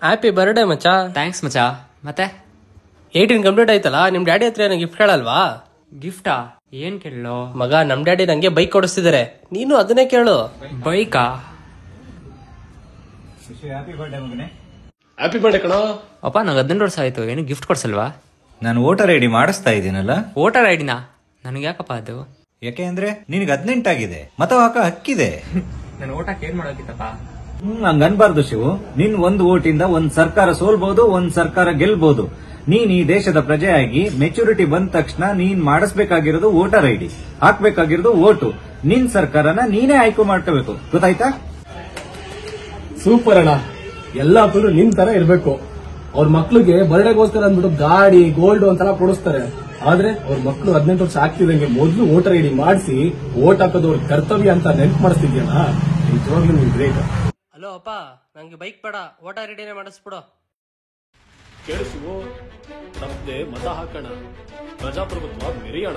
Happy birthday ಮಚ್ಚಾ. Thanks ಮಚಾ. ಮತ್ತೆ 18 ಕಂಪ್ಲೀಟ್ ಆಯ್ತಲ್ಲ, ನಿಮ್ ಡ್ಯಾಡಿ ಹತ್ರ ಏನೋ ಗಿಫ್ಟ್ ಕೇಳಲ್ವಾ? ಗಿಫ್ಟಾ? ಏನ್ ಕೇಳೋ ಮಗ, ನಮ್ ಡ್ಯಾಡಿ ನಂಗೆ ಬೈಕ್ ಕೊಡಿಸ್ತಿದಾರೆ, ನೀನು ಅದನ್ನೇ ಕೇಳು. ಬೈಕಾ? ಹ್ಯಾಪಿ ಬರ್ಡೇ ಕಣೋ. ಅಪ್ಪ ನಂಗೆ 18 ವರ್ಷ ಆಯ್ತು, ಏನು ಗಿಫ್ಟ್ ಕೊಡ್ಸಲ್ವಾ? ನಾನು ವೋಟರ್ ಐಡಿ ಮಾಡಿಸ್ತಾ ಇದ್ದೀನಲ್ಲ. ವೋಟರ್ ಐಡಿನಾ? ನನಗೆ ಯಾಕಪ್ಪ ಅದು? ಯಾಕೆ ಅಂದ್ರೆ ನಿನಗೆ 18 ಆಗಿದೆ, ಮತ ಹಾಕ ಹಕ್ಕಿದೆ. ನಾನು ಓಟ್ ಹಾಕಿ ಏನ್ ಮಾಡೋಕಿತ್ತಪ್ಪ? ಹಂಗ ಅನ್ಬಾರ್ದು ಶಿವು. ನಿನ್ ಒಂದು ಓಟಿಂದ ಒಂದ್ ಸರ್ಕಾರ ಸೋಲ್ಬಹುದು, ಒಂದ್ ಸರ್ಕಾರ ಗೆಲ್ಬಹುದು. ನೀನ್ ಈ ದೇಶದ ಪ್ರಜೆಯಾಗಿ ಮೆಚುರಿಟಿ ಬಂದ ತಕ್ಷಣ ನೀನ್ ಮಾಡಿಸ್ಬೇಕಾಗಿರೋದು ವೋಟರ್ ಐಡಿ, ಹಾಕ್ಬೇಕಾಗಿರೋದು ವೋಟು. ನಿನ್ ಸರ್ಕಾರನ ನೀನೇ ಆಯ್ಕೆ ಮಾಡ್ಕೋಬೇಕು, ಗೊತ್ತಾಯ್ತಾ? ಸೂಪರ್ ಅಣ್ಣ. ಎಲ್ಲಾ ಮಕ್ಕಳು ನಿನ್ ತರ ಇರ್ಬೇಕು. ಅವ್ರ ಮಕ್ಳಿಗೆ ಬರ್ಡೇಗೋಸ್ಕರ ಅಂದ್ಬಿಟ್ಟು ಗಾಡಿ, ಗೋಲ್ಡ್ ಅಂತೆಲ್ಲ ಕೊಡಿಸ್ತಾರೆ. ಆದ್ರೆ ಅವ್ರ ಮಕ್ಳು 18 ವರ್ಷ ಆಗ್ತಿದಂಗೆ ಮೊದಲು ವೋಟರ್ ಐಡಿ ಮಾಡಿಸಿ ವೋಟ್ ಹಾಕೋದು ಅವ್ರ ಕರ್ತವ್ಯ ಅಂತ ನೆನ್ಪು ಮಾಡಿಸ್ತಿದ್ಯಲ್ಲ, ನಿಜವಾಗ್ಲೂ ನೀನ್ ಗ್ರೇಟ್. ಹಲೋ ಅಪ್ಪ, ನಂಗೆ ಬೈಕ್ ಬೇಡ, ವೋಟರ್ ಐಡಿನೇ ಮಾಡಿಸ್ಬಿಡು. ಕೇಳಿಸುವ ನಮ್ದೇ ಮತ ಹಾಕೋಣ, ಪ್ರಜಾಪ್ರಭುತ್ವ ಮೆರೆಯೋಣ.